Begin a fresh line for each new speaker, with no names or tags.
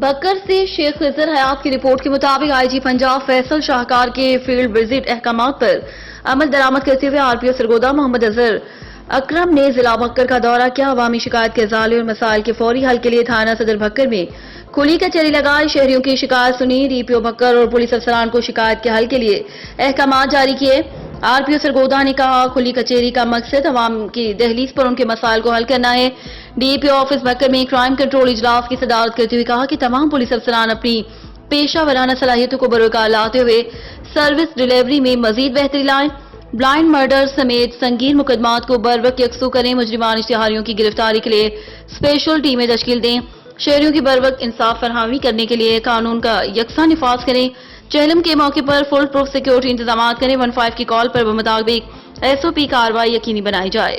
بکر سے شیخ خضر حیات کی رپورٹ کے مطابق آئی جی پنجاب فیصل شاہکار کے فیلڈ وزٹ احکامات پر عمل درآمد کرتے ہوئے آر پی او سرگودا محمد اظہر اکرم نے ضلع بکر کا دورہ کیا. عوامی شکایت کے ازالے اور مسائل کے فوری حل کے لیے تھانہ صدر بکر میں کھلی کچہری لگائی. شہریوں کی شکایت سنی. ڈی پی او بکر اور پولیس افسران کو شکایت کے حل کے لیے احکامات جاری کیے. آر پی او سرگودا نے کہا کھلی کچہری کا مقصد عوام کی دہلیز پر ان کے مسائل کو حل کرنا ہے. ڈی پی او آفس بکر میں کرائم کنٹرول اجلاس کی صدارت کرتے ہوئے کہا کہ تمام پولیس افسران اپنی پیشہ ورانہ صلاحیتوں کو بروکار لاتے ہوئے سروس ڈیلیوری میں مزید بہتری لائیں. بلائنڈ مرڈر سمیت سنگین مقدمات کو بروقت یکسو کریں. مجرمان اشتہاریوں کی گرفتاری کے لیے اسپیشل ٹیمیں تشکیل دیں. شہریوں کی بروقت انصاف فراہمی کرنے کے لیے قانون کا یکساں نفاذ کریں. چہلم کے موقع پر فل پروف سیکیورٹی انتظامات کریں. 15 کی کال پر بمطابق ایس او پی کارروائی یقینی بنائی جائے.